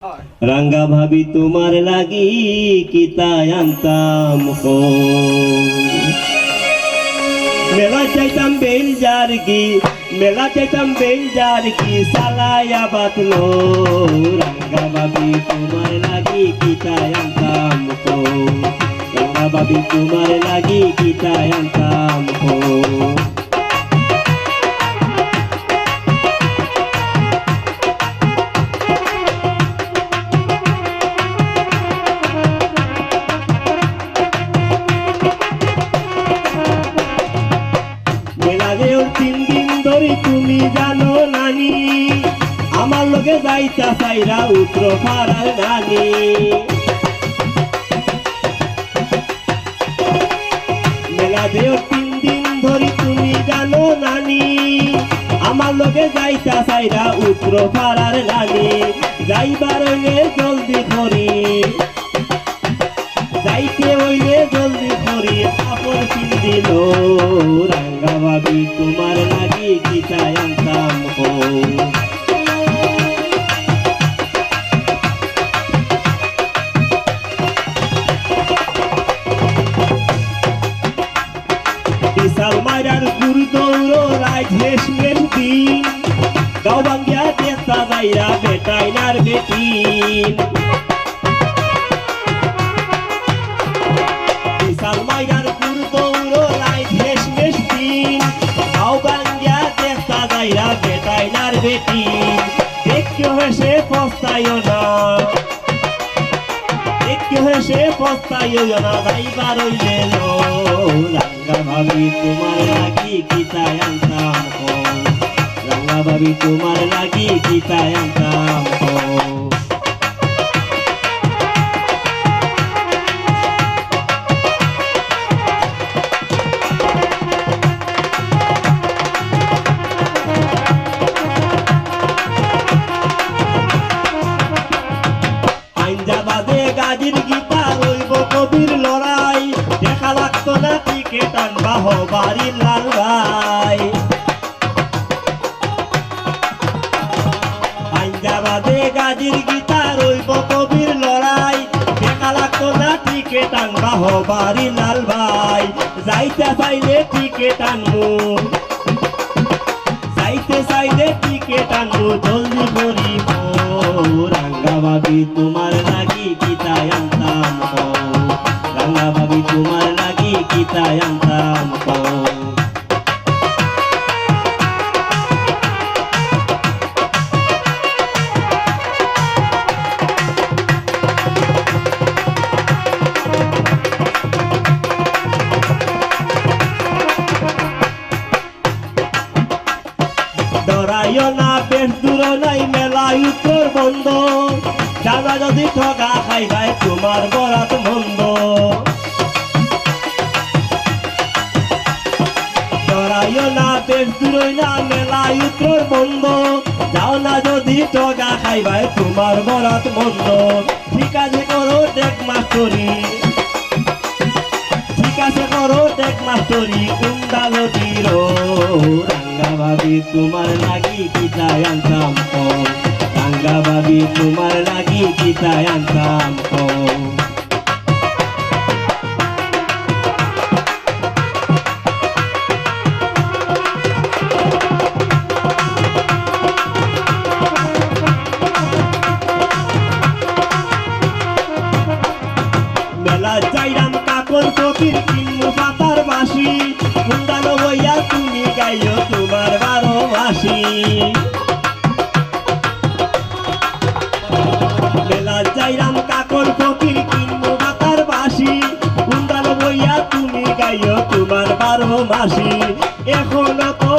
রাঙ্গা ভাবি তোমার লাগি কিতায় আনতাম মেলা চাইতাম বেল জারগি মেলা চাইতাম বেল জারগি সালায়া বাতলো রাঙ্গা ভাবি তোমার লাগি কিতায় আনতাম রাঙ্গা ভাবি তোমার লাগি কিতায় আনতাম তুমি জানো নানি আমার লগে যাইতা চাইরা উত্তর পাড়ার নানি মেলা দেও 3 দিন ধরি তুমি জানো নানি আমার লগে যাইতা চাইরা উত্তর পাড়ার নানি যাইবার হইলে জলদি করি যাইতে হইলে জলদি করি কাপড় কিনদিল রাঙ্গা ভাবি তোমার লাগি কিতায় আনতাম বিশাল মারার গুরু দৌড় রাজ হেসমের দিন গাও বাঙ্গিয়া চেষ্টা যাইরা বেটাইনার বেটিন বিশাল মারার গুরু দৌড় রাজ হেসমের দিন গাও বাঙ্গিয়া চেষ্টা যাইরা বেটাইনার বেটিন দেখো হেসে পস্তাইও না দেখো হেসে পস্তাইও না যাইবার হইলে রাঙ্গা ভাবি তোমার লাগি কিতায় আনতাম রাঙ্গা ভাবি তোমার লাগি কিতায় আনতাম আইনজাবাদে গাজীর গীতা রইব কবির লড়াই দেখা লাগতো না টিকেট আনবা হবারির লাল ভাই আইনজাবাদে গাজীর গীতা রইব কবির লড়াই দেখা লাগতো না টিকেট আনবা হবারির লাল ভাই যাইতে চাইলে টিকেট আনবো যাইতে চাইলে টিকেট আনবো জলদি করিব রাঙ্গা ভাবি তোমার লাগি কিতায় আনতাম রাঙ্গা ভাবি তোমার লাগি কিতায় আনতাম ডরাইও না বেশ দূর নাই মেলা উত্তর বন্ধ জানা যদি ঠগা খাইবাই তোমার বরাত মন্দ ডরাইও না বেশ দূর না মেলা উত্তর বন্ধ যাও না যদি ঠগা খাইবাই তোমার বরাত মন্দ ঠিক আছে করো দেখ মাস্টরি ঠিক আছে করো দেখ মাস্টরি কুন্ডাল দিল রাঙ্গা ভাবি তোমার লাগি কিতায় আনতাম রাঙ্গা ভাবি তোমার লাগি কিতায় আনতাম মেলা যাইরাম কাকর ফকির কিনমু পাতার বাসি কুন্দানো বইয়া তুমি গাইও তোমার 12 মাসি মেলা যাইরাম কাকর ফকির কিনমু পাতার বাসি কুন্দানো বইয়া তুমি গাইও তোমার 12 মাসি এখনো তো